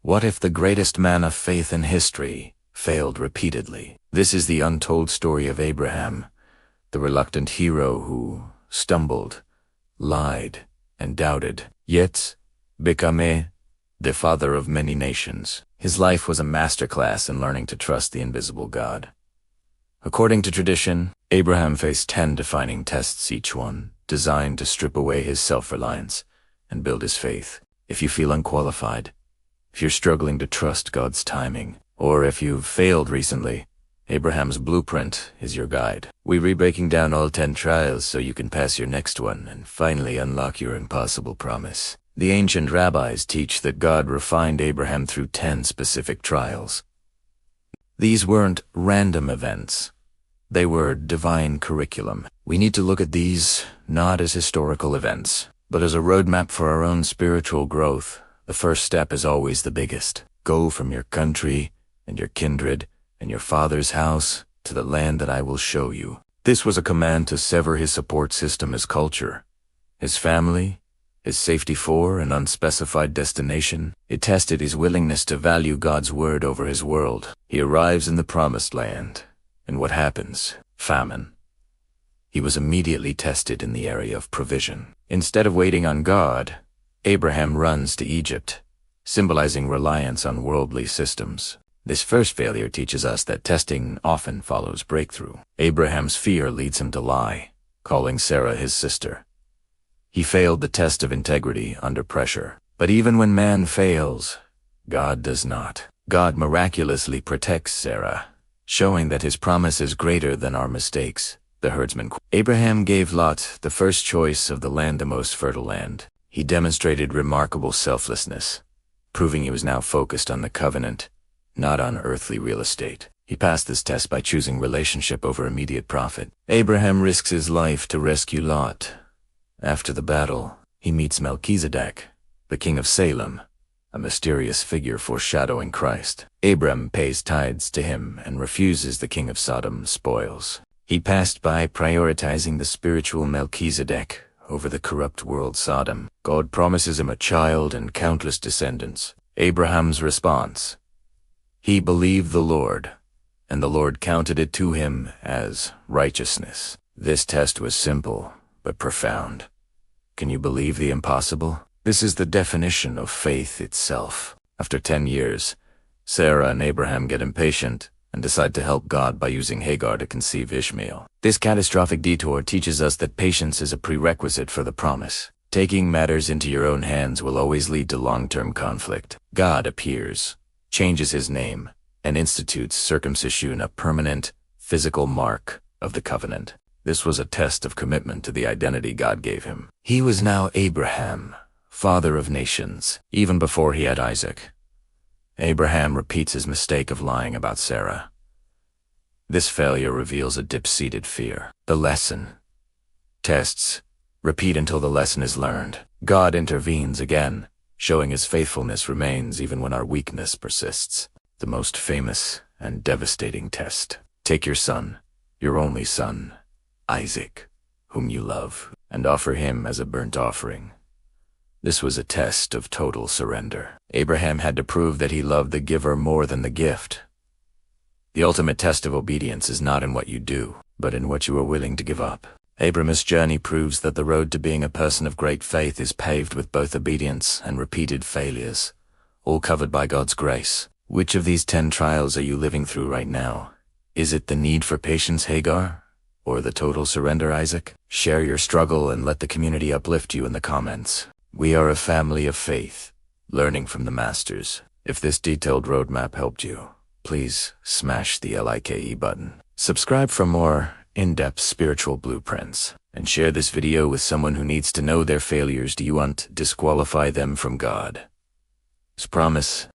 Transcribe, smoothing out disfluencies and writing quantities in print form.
What if the greatest man of faith in history failed repeatedly? This is the untold story of Abraham, the reluctant hero who stumbled, lied, and doubted, yet became the father of many nations. His life was a masterclass in learning to trust the invisible God. According to tradition, Abraham faced 10 defining tests, each one designed to strip away his self-reliance and build his faith. If you feel unqualified, if you're struggling to trust God's timing, or if you've failed recently, Abraham's blueprint is your guide. We'll be breaking down all 10 trials so you can pass your next one and finally unlock your impossible promise. The ancient rabbis teach that God refined Abraham through 10 specific trials. These weren't random events. They were divine curriculum. We need to look at these not as historical events, but as a roadmap for our own spiritual growth. The first step is always the biggest. Go from your country and your kindred and your father's house to the land that I will show you. This was a command to sever his support system, his culture, his family, his safety for an unspecified destination. It tested his willingness to value God's word over his world. He arrives in the promised land, and what happens? Famine. He was immediately tested in the area of provision. Instead of waiting on God, Abraham runs to Egypt, symbolizing reliance on worldly systems. This first failure teaches us that testing often follows breakthrough. Abraham's fear leads him to lie, calling Sarah his sister. He failed the test of integrity under pressure. But even when man fails, God does not. God miraculously protects Sarah, showing that his promise is greater than our mistakes. The herdsman. Abraham gave Lot the first choice of the land, the most fertile land. He demonstrated remarkable selflessness, proving he was now focused on the covenant, not on earthly real estate. He passed this test by choosing relationship over immediate profit. Abraham risks his life to rescue Lot. After the battle, he meets Melchizedek, the king of Salem, a mysterious figure foreshadowing Christ. Abram pays tithes to him and refuses the king of Sodom's spoils. He passed by prioritizing the spiritual Melchizedek over the corrupt world Sodom. God promises him a child and countless descendants. Abraham's response: he believed the Lord, and the Lord counted it to him as righteousness. This test was simple, but profound. Can you believe the impossible? This is the definition of faith itself. After 10 years, Sarah and Abraham get impatient and decide to help God by using Hagar to conceive Ishmael. This catastrophic detour teaches us that patience is a prerequisite for the promise. Taking matters into your own hands will always lead to long-term conflict. God appears, changes his name, and institutes circumcision, a permanent, physical mark of the covenant. This was a test of commitment to the identity God gave him. He was now Abraham, father of nations, even before he had Isaac. Abraham repeats his mistake of lying about Sarah. This failure reveals a deep-seated fear. The lesson. Tests. Repeat until the lesson is learned. God intervenes again, showing his faithfulness remains even when our weakness persists. The most famous and devastating test. Take your son, your only son, Isaac, whom you love, and offer him as a burnt offering. This was a test of total surrender. Abraham had to prove that he loved the giver more than the gift. The ultimate test of obedience is not in what you do, but in what you are willing to give up. Abraham's journey proves that the road to being a person of great faith is paved with both obedience and repeated failures, all covered by God's grace. Which of these 10 trials are you living through right now? Is it the need for patience, Hagar? Or the total surrender, Isaac? Share your struggle and let the community uplift you in the comments. We are a family of faith, learning from the masters. If this detailed roadmap helped you, please smash the like button. Subscribe for more in-depth spiritual blueprints, and share this video with someone who needs to know their failures. Do you want to disqualify them from God? As promised,